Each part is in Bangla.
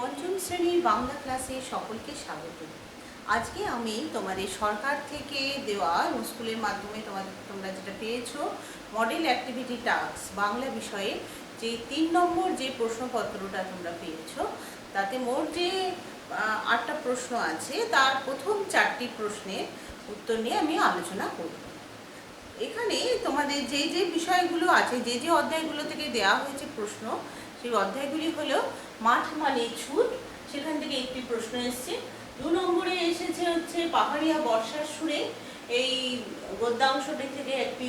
পঞ্চম শ্রেণীর বাংলা ক্লাসে সকলকে স্বাগত। আজকে আমি তোমাদের সরকার থেকে দেওয়া স্কুলের মাধ্যমে তোমরা যেটা পেয়েছো মডেল অ্যাক্টিভিটি টাস্ক বাংলা বিষয়ে যে 3 নম্বর যে প্রশ্নপত্রটা তোমরা পেয়েছো তাতে মোট যে 8টা প্রশ্ন আছে তার প্রথম 4টি প্রশ্নের উত্তর নিয়ে আমি আলোচনা করব। এখানে তোমাদের যে যে বিষয়গুলো আছে, যে যে অধ্যায়গুলো থেকে দেওয়া হয়েছে প্রশ্ন, সেই অধ্যায়গুলি হলো মাঠ মানে ছুট, সেখান থেকে একটি প্রশ্ন এসেছে। 2 নম্বরে এসেছে হচ্ছে পাহাড়িয়া বর্ষার সুরে, এই গদ্যাংশটি থেকে একটি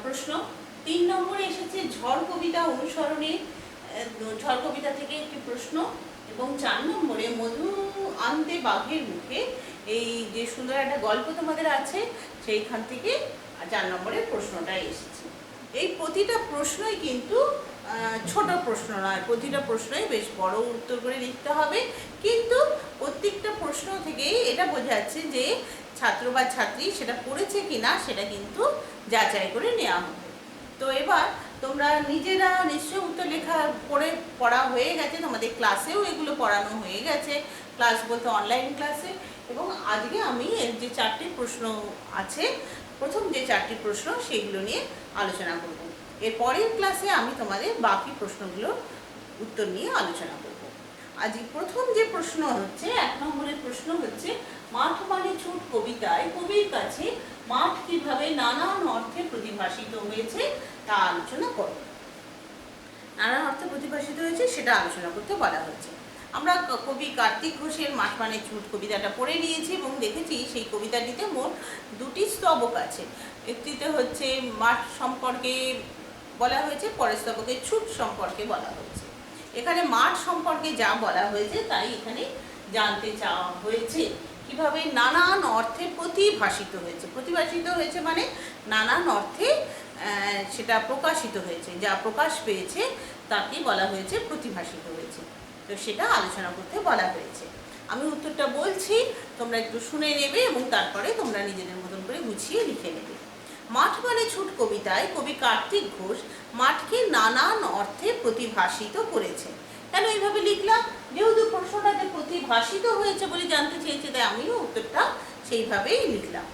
প্রশ্ন। 3 নম্বরে এসেছে ঝড় কবিতা অনুসরণে, ঝড় কবিতা থেকে একটি প্রশ্ন। এবং 4 নম্বরে মধু আনতে বাঘের মুখে, এই যে সুন্দর একটা গল্প তোমাদের আছে সেইখান থেকে 4 নম্বরের প্রশ্নটা এসেছে। এই প্রতিটা প্রশ্নই কিন্তু ছোট প্রশ্ন নয়, প্রতিটা প্রশ্নই বেশ বড় উত্তর করে লিখতে হবে, কিন্তু প্রত্যেকটা প্রশ্ন থেকেই এটা বোঝা যাচ্ছে যে ছাত্র বা ছাত্রী সেটা পড়েছে কিনা সেটা কিন্তু যাচাই করে নেওয়া হবে। তো এবার তোমরা নিজেরা নিশ্চয়ই উত্তর লেখা পড়া হয়ে গেছে, তোমাদের ক্লাসেও এগুলো পড়ানো হয়ে গেছে, ক্লাস বলতে অনলাইন ক্লাসে। এবং আজকে আমি এর যে 4টি প্রশ্ন আছে, প্রথম যে 4টি প্রশ্ন সেগুলো নিয়ে আলোচনা করব। এর পরের ক্লাসে আমি তোমাদের বাকি প্রশ্নগুলোর উত্তর নিয়ে আলোচনা করব। আজ প্রথম যে প্রশ্ন হচ্ছে 1 নম্বরের প্রশ্ন হচ্ছে মাঠ মানে ছুট কবিতায় কবির কাছে মাঠ কিভাবে নানান অর্থে প্রতিভাসিত হয়েছে তা আলোচনা করব। নানান অর্থে প্রতিভাসিত হয়েছে সেটা আলোচনা করতে বলা হয়েছে। আমরা কবি কার্তিক ঘোষের মাঠ মানে ছুট কবিতাটা পড়ে নিয়েছি এবং দেখেছি সেই কবিতাটিতে মোট 2টি স্তবক আছে। একটিতে হচ্ছে মাঠ সম্পর্কে বলা হয়েছে, পরের স্তবকে ছুট সম্পর্কে বলা হয়েছে। এখানে মাঠ সম্পর্কে যা বলা হয়েছে তাই এখানে জানতে চাওয়া হয়েছে কিভাবে নানান অর্থে প্রতিভাসিত হয়েছে। প্রতিভাসিত হয়েছে মানে নানান অর্থে সেটা প্রকাশিত হয়েছে, যা প্রকাশ পেয়েছে তাকে বলা হয়েছে প্রতিভাসিত হয়েছে। তো সেটা আলোচনা করতে বলা হয়েছে। আমি উত্তরটা বলছি, তোমরা একটু শুনে নেবে এবং তারপরে তোমরা নিজেদের মতন করে গুছিয়ে লিখে নেবে। মাঠ মানে ছুট কবিতায় কবি কার্তিক ঘোষ মাঠকে নানান অর্থে প্রতিভাসিত করেছে। কেন এইভাবে লিখলাম? যেহেতু প্রশ্নটাতে প্রতিভাসিত হয়েছে বলে জানতে চেয়েছে, তাই আমিও উত্তরটা সেইভাবেই লিখলাম।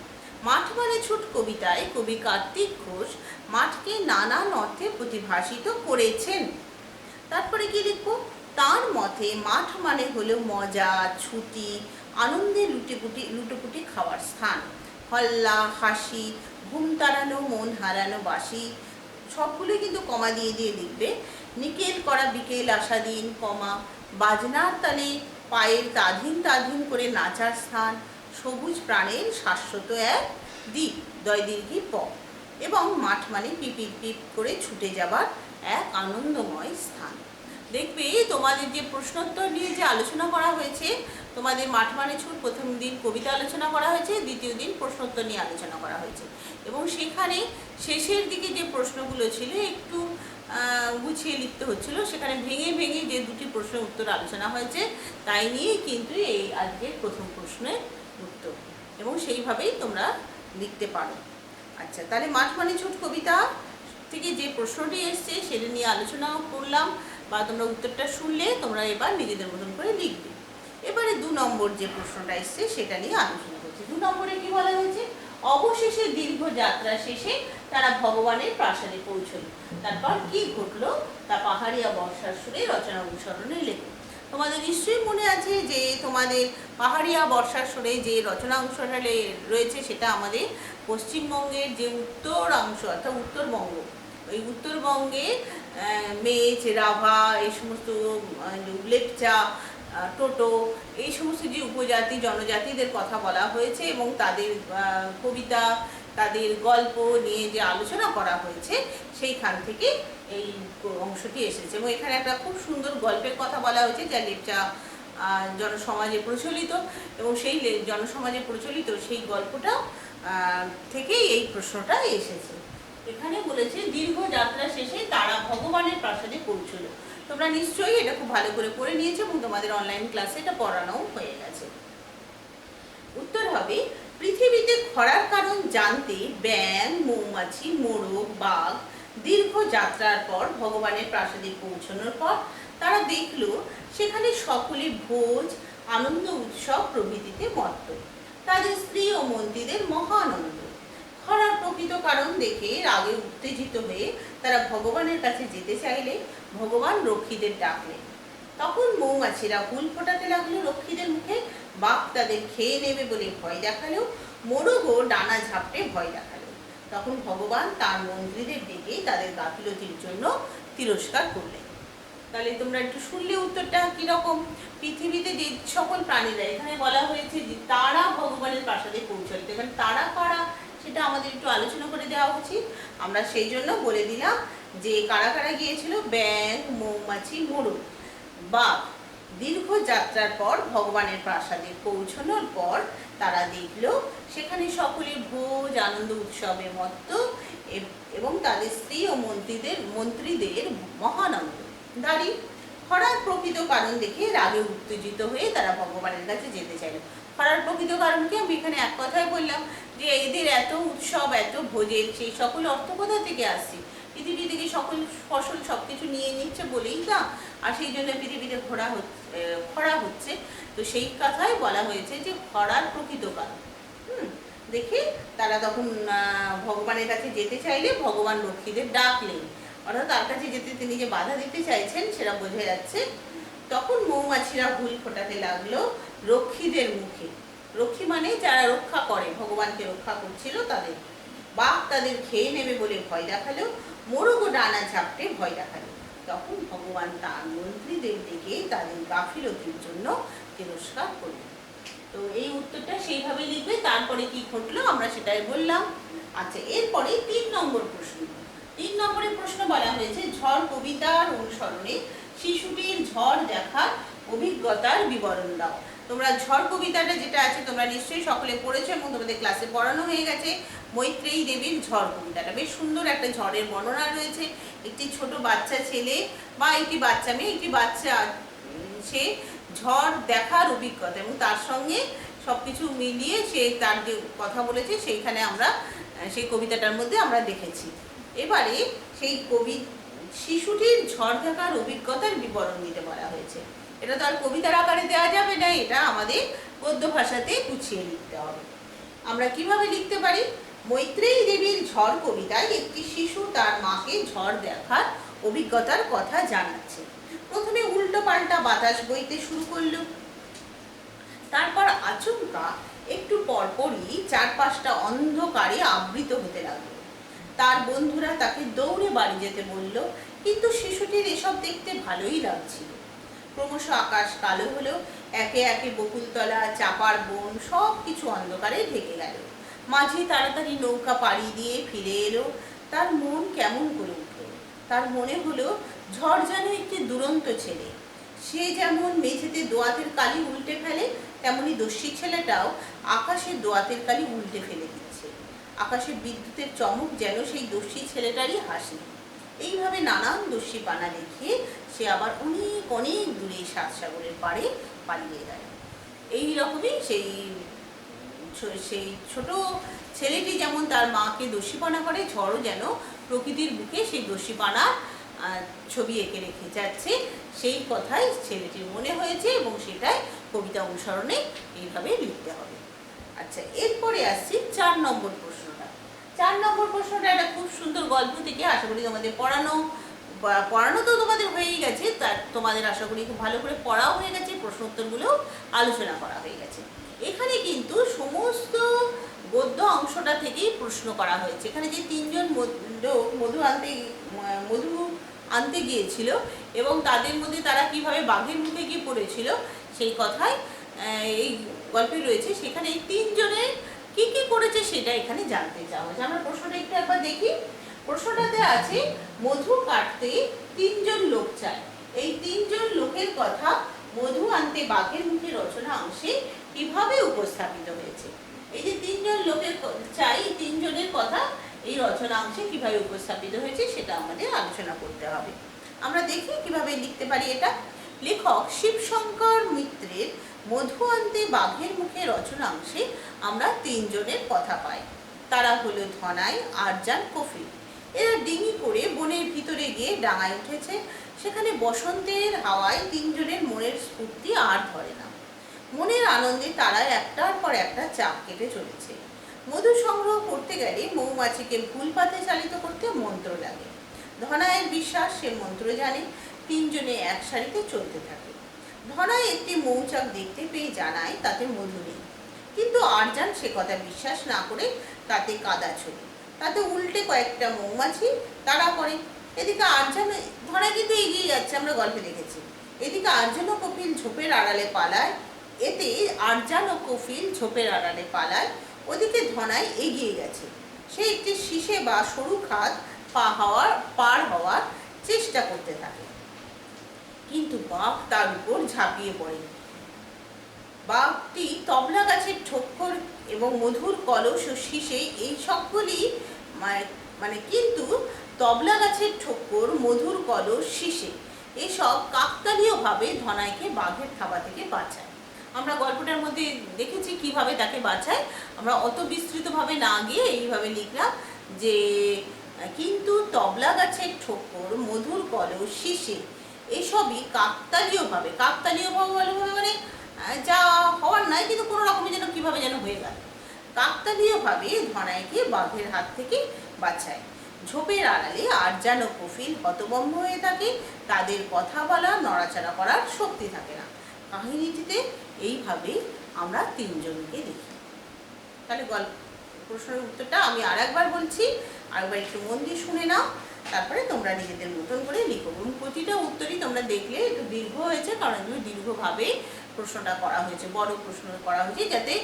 মাঠ মানে ছুট কবিতায় কবি কার্তিক ঘোষ মাঠকে নানান অর্থে প্রতিভাসিত করেছেন। তারপরে কি লিখব? তার মতে মাঠ মানে হলো মজা, ছুটি, আনন্দে লুটোপুটি খাওয়ার স্থান। হল্লা, হাসি, ঘুম তাড়ানো, মন হারানো বাসি, সবগুলোই কিন্তু কমা দিয়ে দিয়ে লিখবে। নিকেল করা বিকেল আসা দিন, কমা, বাজনার তালে পায়ের তাধিন তাধিন করে নাচার স্থান, সবুজ প্রাণের শাশ্বত এক দ্বীপ, দয় দীর্ঘি প। এবং মাঠ মানে পিপির পিপ করে ছুটে যাবার এক আনন্দময় স্থান। দেখবে তোমাদের যে প্রশ্নোত্তর নিয়ে যে আলোচনা করা হয়েছে, তোমাদের মাঠ মানে ছুট প্রথম দিন কবিতা আলোচনা করা হয়েছে, দ্বিতীয় দিন প্রশ্নোত্তর নিয়ে আলোচনা করা হয়েছে। এবং সেখানে শেষের দিকে যে প্রশ্নগুলো ছিল একটু গুছিয়ে লিখতে হচ্ছিল, সেখানে ভেঙে ভেঙে যে 2টি প্রশ্নের উত্তর আলোচনা হয়েছে তাই নিয়েই কিন্তু এই আজকের প্রথম প্রশ্নের উত্তর, এবং সেইভাবেই তোমরা লিখতে পারো। আচ্ছা, তাহলে মাঠ মানে ছুট কবিতা থেকে যে প্রশ্নটি এসছে সেটা নিয়ে আলোচনা করলাম, বা তোমরা উত্তরটা শুনলে তোমরা এবার নিজেদের মতন করে লিখবে। এবারে 2 নম্বর যে প্রশ্নটা এসছে সেটা নিয়ে আলোচনা করছি। 2 নম্বরে কি বলা হয়েছে? অবশেষে দীর্ঘ যাত্রা শেষে তারা ভগবানের প্রাসাদে পৌঁছল। তারপর কি ঘটলো তা পাহাড়িয়া বর্ষার সুরে রচনা অনুসরণে লেখো। তোমাদের নিশ্চয়ই মনে আছে যে তোমাদের পাহাড়িয়া বর্ষার সুরে যে রচনা অনুসরণে রয়েছে সেটা আমাদের পশ্চিমবঙ্গের যে উত্তরাংশ অর্থাৎ উত্তরবঙ্গ, ওই উত্তরবঙ্গে মেচ, রাভা, এই সমস্ত লেপচা, টোটো, এই সমস্ত যে উপজাতি জনজাতিদের কথা বলা হয়েছে এবং তাদের কবিতা, তাদের গল্প নিয়ে যে আলোচনা করা হয়েছে সেইখান থেকে এই অংশটি এসেছে। এবং এখানে একটা খুব সুন্দর গল্পের কথা বলা হয়েছে যা লেপচা জনসমাজে প্রচলিত, এবং সেই জনসমাজে প্রচলিত সেই গল্পটা থেকেই এই প্রশ্নটা এসেছে। এখানে বলেছে দীর্ঘ যাত্রা শেষে তারা ভগবানের প্রাসাদে পৌঁছলো। তোমরা নিশ্চয়ই এটা খুব ভালো করে পড়ে নিয়েছো এবং তোমাদের অনলাইন ক্লাসে এটা পড়ানোও হয়ে গেছে। উত্তর হবে পৃথিবীতে খরার কারণ জানতে ব্যাঙ, মৌমাছি, মোরগ, বাঘ দীর্ঘ যাত্রার পর ভগবানের প্রাসাদে পৌঁছানোর পর তারা দেখলো সেখানে সকলে ভোজ, আনন্দ, উৎসব প্রভৃতিতে মত্ত। তাদের স্ত্রী ও মন্ত্রীদের মহা আনন্দ। খরার প্রকৃত কারণ দেখে রাগে উত্তেজিত হয়ে তারা ভগবানের কাছে যেতে চাইলে ভগবান রক্ষীদের ডাকলেন। তখন মৌমাছিরা হুল ফোটাতে লাগলো রক্ষীদের মুখে। বাঘ তাদের খেয়ে নেবে বলে ভয় দেখালো, মোরগও ডানা ঝাপটে ভয় দেখালো। তখন ভগবান তার মন্ত্রীদের ডেকে তাদের গাফিলতির জন্য তিরস্কার করলেন। তাহলে তোমরা একটু শুনলে উত্তরটা কিরকম। পৃথিবীতে যে সকল প্রাণীরা, এখানে বলা হয়েছে যে তারা ভগবানের প্রাসাদে পৌঁছাতে, এবার তারা কারা সেটা আমাদের একটু আলোচনা করে দেওয়া উচিত। আমরা সেই জন্য বলে দিলাম যে কারা কারা গিয়েছিল। ব্যাঙ, মৌমাছি, মোরগ, বাঘ। দীর্ঘ যাত্রার পর ভগবানের প্রাসাদে পৌঁছানোর পর তারা দেখলো সেখানে সকলে ভোজ, আনন্দ, উৎসবে মত্ত এবং তাদের স্ত্রী ও মন্ত্রীদের মহানন্দ দাঁড়ি। খরার প্রকৃত কারণ দেখে রাগে উত্তেজিত হয়ে তারা ভগবানের কাছে যেতে চাইল। খরার প্রকৃত কারণকে আমি এখানে এক কথায় বললাম যে এদের এত উৎসব, এত ভোজের, সেই সকল অর্থ কোথা থেকে আসছে? পৃথিবী থেকে সকল ফসল সবকিছু নিয়ে নিচ্ছে বলেই না, আর সেই জন্য পৃথিবীতে খরা হচ্ছে। তো সেই কথাই বলা হয়েছে যে খরার প্রকৃত কারণ। দেখে তারা তখন ভগবানের কাছে যেতে চাইলে ভগবান রক্ষীদের ডাকলেন, অর্থাৎ তার কাছে যেতে তিনি যে বাধা দিতে চাইছেন সেটা বোঝা যাচ্ছে। তখন মৌমাছিরা হুল ফোটাতে লাগলো রক্ষীদের মুখে। রক্ষী মানে যারা রক্ষা করে, ভগবানকে রক্ষা করছিল তাদের। বাঘ তাদের খেয়ে নেবে বলে ভয় দেখালো, মোরগ ও ডানা ঝাপটে ভয় দেখালো। তখন ভগবান তার মন্ত্রীদের ডেকে তাদের গাফিলতির জন্য তিরস্কার করলেন। তো এই উত্তরটা সেইভাবে লিখবে। তারপরে কি ঘটলো আমরা সেটাই বললাম। আচ্ছা, এরপরে 3 নম্বর প্রশ্ন। 3 নম্বরের প্রশ্ন বলা হয়েছে ঝড় কবিতার অনুসরণে শিশুটির ঝড় দেখার অভিজ্ঞতার বিবরণ দাও। তোমরা ঝড় কবিতাটা যেটা আছে তোমরা নিশ্চয়ই সকলে পড়েছো এবং তোমাদের ক্লাসে পড়ানো হয়ে গেছে। মৈত্রেয়ী দেবীর ঝড় কবিতাটা বেশ সুন্দর একটা ঝড়ের বর্ণনা রয়েছে। একটি ছোট বাচ্চা ছেলে বা একটি বাচ্চা মেয়ে, একটি বাচ্চা সে ঝড় দেখার অভিজ্ঞতা এবং তার সঙ্গে সবকিছু মিলিয়ে সে তার যে কথা বলেছে সেইখানে আমরা সেই কবিতাটার মধ্যে আমরা দেখেছি। এবারে সেই শিশুটির ঝড় দেখার অভিজ্ঞতার বিবরণ দিতে বলা হয়েছে। এটা তো আর কবিতার আকারে দেওয়া যাবে না, এটা আমাদের গদ্য ভাষাতে গুছিয়ে লিখতে হবে। আমরা কিভাবে লিখতে পারি? মৈত্রেয়ী দেবীর ঝড় কবিতায় একটি শিশু তার মাকে ঝড় দেখার অভিজ্ঞতার কথা জানাচ্ছে। প্রথমে উল্টো পাল্টা বাতাস বইতে শুরু করলো, তারপর আচমকা একটু পরপরই চারপাশটা অন্ধকারে আবৃত হতে লাগলো। তার বন্ধুরা তাকে দৌড়ে বাড়ি যেতে বলল, কিন্তু শিশুটির এসব দেখতে ভালোই লাগছিল। ক্রমশ আকাশ কালো হলো, একে একে বকুলতলা, চাপার বন সব কিছু অন্ধকারে ঢেকে গেল। মাঝি তাড়াতাড়ি নৌকা পাড়ি দিয়ে ফিরে এলো। তার মন কেমন করে উঠল। তার মনে হলো ঝড় যেন একটি দুরন্ত ছেলে। সে যেমন মেঝেতে দোয়াতের কালি উল্টে ফেলে, তেমনি দস্যি ছেলেটাও আকাশের দোয়াতের কালি উল্টে ফেলে দিচ্ছে। আকাশে বিদ্যুতের চমক যেন সেই দস্যি ছেলেটারই হাসি। এইভাবে নানান দস্যিপানা দেখিয়ে সে আবার অনেক অনেক দূরে সাতসাগরের পাড়ে পালিয়ে গেল। এই রকমই সেই ছোট ছেলেটি যেমন তার মাকে দস্যিপানা করে, ঝড়ও যেন প্রকৃতির বুকে সেই দস্যিপানার ছবি এঁকে রেখে যাচ্ছে, সেই কথাই ছেলেটির মনে হয়েছে এবং সেটাই কবিতা অনুসরণে এইভাবে লিখতে হবে। আচ্ছা, এরপরে আসছি 4 নম্বর প্রশ্নটা। 4 নম্বর প্রশ্নটা একটা খুব সুন্দর গল্প থেকে, আশা করি তোমাদের পড়ানো তো তোমাদের হয়েই গেছে, তার তোমাদের আশা করি খুব ভালো করে পড়াও হয়ে গেছে, প্রশ্ন উত্তরগুলোও আলোচনা করা হয়ে গেছে। এখানে কিন্তু সমস্ত গদ্য অংশটা থেকেই প্রশ্ন করা হয়েছে। এখানে যে 3 জন মধু আনতে গিয়েছিল এবং তাদের মধ্যে তারা কিভাবে বাঘের মুখে গিয়ে পড়েছিল সেই কথাই এই গল্পে রয়েছে। সেখানে এই 3 জনের কি কি করেছে সেটা এখানে জানতে চাওয়া হয়েছে। আমরা প্রশ্নটা একটু একবার দেখি। প্রশ্নটাতে আছে মধু কাটতে 3 জন লোক চায়। এই 3 জন লোকের কথা মধু আনতে বাঘের মুখে রচনা অংশে কিভাবে উপস্থাপিত হয়েছে। এই যে 3 জন লোকের চাই, 3 জনের কথা এই রচনা অংশে কিভাবে উপস্থাপিত হয়েছে সেটা আমাদের আলোচনা করতে হবে। আমরা দেখি কিভাবে লিখতে পারি এটা। লেখক শিবশঙ্কর মিত্রের মধু আনতে বাঘের মুখে রচনা অংশে আমরা 3 জনের কথা পাই। তারা হলো ধনাই, আরজান, কফিল। এরা ডিঙি করে বনের ভিতরে গিয়ে ডাঙায় উঠেছে। সেখানে বসন্তের হাওয়ায় তিনজনের মনের স্ফূর্তি আর ধরে না। মনের আনন্দে তারা একটার পর একটা চাপ কেটে চলেছে। মধু সংগ্রহ করতে গেলে মৌমাছিকে ভুল পথে চালিত করতে মন্ত্র লাগে। ধনায়ের বিশ্বাস সে মন্ত্র জানে। তিনজনে এক সারিতে চলতে থাকে। ধনায় একটি মৌচাক দেখতে পেয়ে জানায় তাতে মধু নেই, কিন্তু আরজান সে কথা বিশ্বাস না করে তাতে কাদা ছোড়ে। তাতে উল্টে কয়েকটা মৌমাছি তাড়া করে। এদিকে আরজান, ধনায় কিন্তু এগিয়ে যাচ্ছে, আমরা গল্পে দেখেছি। এদিকে আরজান ও কপিল ঝোপের আড়ালে পালায়। এতে আরজান ও কপিল ঝোপের আড়ালে পালায়। ওদিকে ধনায় এগিয়ে গেছে। সে একটি শীষে বা সরু খাদ পার হওয়ার চেষ্টা করতে থাকে, কিন্তু বাঘ তার উপর ঝাঁপিয়ে পড়ে। বাঘটি তবলা গাছের ঠোক্কর এবং মধুর কলস ও শীষে এই সবগুলি কিন্তু তবলা গাছের ঠোক্কর, মধুর কলস, শীষে এসব কাকতালীয়ভাবে ধনাইকে বাঘের থাবা থেকে বাঁচায়। আমরা গল্পটার মধ্যে দেখেছি কিভাবে তাকে বাঁচায়। আমরা অত বিস্তৃতভাবে না গিয়ে এইভাবে লিখলাম যে কিন্তু তবলা গাছের ঠোক্কর, মধুর কলস, শীষে এসবই কাকতালীয়ভাবে মানে যা হওয়ার নয়, কিন্তু কোনো রকমই যেন কিভাবে যেন হয়ে গেল, কাকতালীয়ভাবে ধনাইকে বাঘের হাত থেকে বাঁচায়। ঝোপের আড়ালে আরজান ও কপিল হতভম্ব হয়ে থাকে। তাদের কথা বলা, নড়াচড়া করার শক্তি থাকে না। কাহিনীটিতে এইভাবে আমরা তিনজনকে দেখি। তাহলে প্রশ্নের উত্তরটা আমি আরেকবার বলছি, আরেকবার একটু মন দিয়ে শুনে নাও, তারপরে তোমরা নিজেদের মতন করে লিখো। এবং প্রতিটা উত্তরই তোমরা দেখলে একটু দীর্ঘ হয়েছে, কারণ এগুলো দীর্ঘভাবে প্রশ্নটা করা হয়েছে, বড় প্রশ্ন করা হয়েছে, যাতে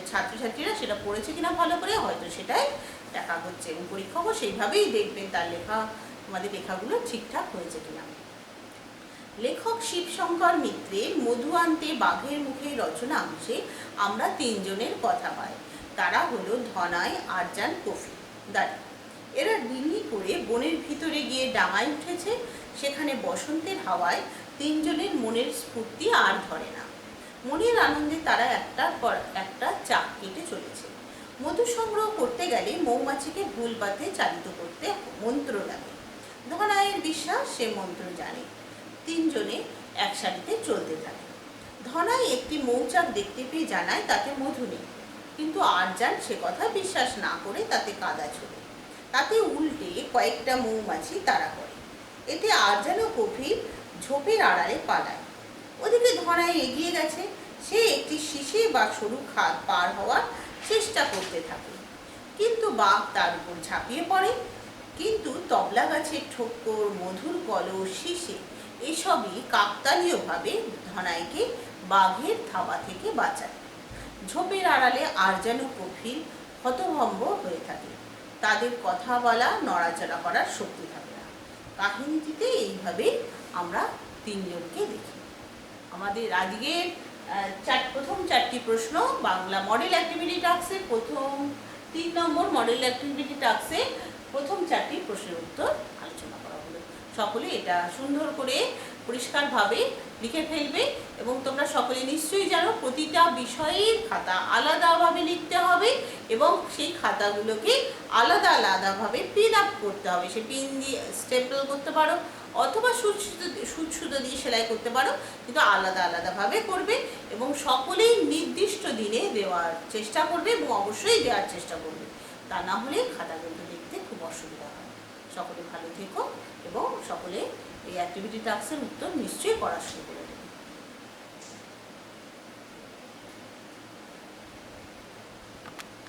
ছাত্রছাত্রীরা সেটা পড়েছে কিনা ভালো করে হয়তো সেটাই দেখা হচ্ছে, এবং পরীক্ষকও সেইভাবেই দেখবেন তার লেখা, তোমাদের লেখাগুলো ঠিকঠাক হয়েছে কিনা। লেখক শিবশঙ্কর মিত্রের মধু আনতে বাঘের মুখে রচনাংশে আমরা তিনজনের কথা পাই। তারা হলো ধনাই, আরজান, কপিল। এরা ডিঙি করে বনের ভিতরে গিয়ে ডাঙায় উঠেছে। সেখানে বসন্তের হাওয়ায় তিনজনের মনের স্ফূর্তি আর ধরে না। মনের আনন্দে তারা একটার পর একটা চাক কেটে চলেছে। মধু সংগ্রহ করতে গেলে মৌমাছিকে ভুল পথে চালিত করতে মন্ত্র লাগে। ধনায়ের বিশ্বাস সে মন্ত্র জানে। তিনজনে এক সারিতে চলতে থাকে। ধনাই একটি মৌচাক দেখতে পেয়ে জানায় তাতে মধু নেই, কিন্তু আরজান সে কথা বিশ্বাস না করে তাতে কাদা ছোড়ে। তাতে উল্টে কয়েকটা মৌমাছি তাড়া করে। এতে আরজান ও কপিল ঝোপের আড়ালে পালায়। ওদিকে ধনাই এগিয়ে গেছে। সে একটি শীষে বা সরু খাদ পার হওয়ার চেষ্টা করতে থাকে, কিন্তু বাঘ তার উপর ঝাঁপিয়ে পড়ে। কিন্তু তবলা গাছের ঠোক্কর, মধুর কলস, শীষে এসবই কাকতালীয়ভাবে ধনাইকে বাঘের থাবা থেকে বাঁচায়। ঝোপের আড়ালে আরজান ও কপিল হতভম্ব হয়ে থাকে। তাদের কথা বলা, নড়াচড়া করার শক্তি থাকে না। কাহিনীটিতে এইভাবে আমরা তিনজনকে দেখি। আমাদের আজকের প্রথম চারটি প্রশ্ন বাংলা মডেল অ্যাক্টিভিটি টাস্কের প্রথম 3 নম্বর মডেল অ্যাক্টিভিটি টাস্কে প্রথম চারটি প্রশ্নের উত্তর আলোচনা করা হলো। সকলে এটা সুন্দর করে পরিষ্কারভাবে লিখে ফেলবে, এবং তোমরা সকলে নিশ্চয়ই জানো প্রতিটা বিষয়ের খাতা আলাদাভাবে লিখতে হবে, এবং সেই খাতাগুলোকে আলাদা আলাদাভাবে পিন আপ করতে হবে। সে পিন দিয়ে স্টেপল করতে পারো, অথবা সুচ সুতো দিয়ে সেলাই করতে পারো, কিন্তু আলাদা আলাদাভাবে করবে, এবং সকলেই নির্দিষ্ট দিনে দেওয়ার চেষ্টা করবে, এবং অবশ্যই দেওয়ার চেষ্টা করবে। তা না হলে খাতাগুলো দেখতে খুব অসুবিধা হয়। সকলে ভালো থেকো, এবং সকলে এই অ্যাক্টিভিটি টাস্কের উত্তর নিশ্চয়ই করা শুরু করো।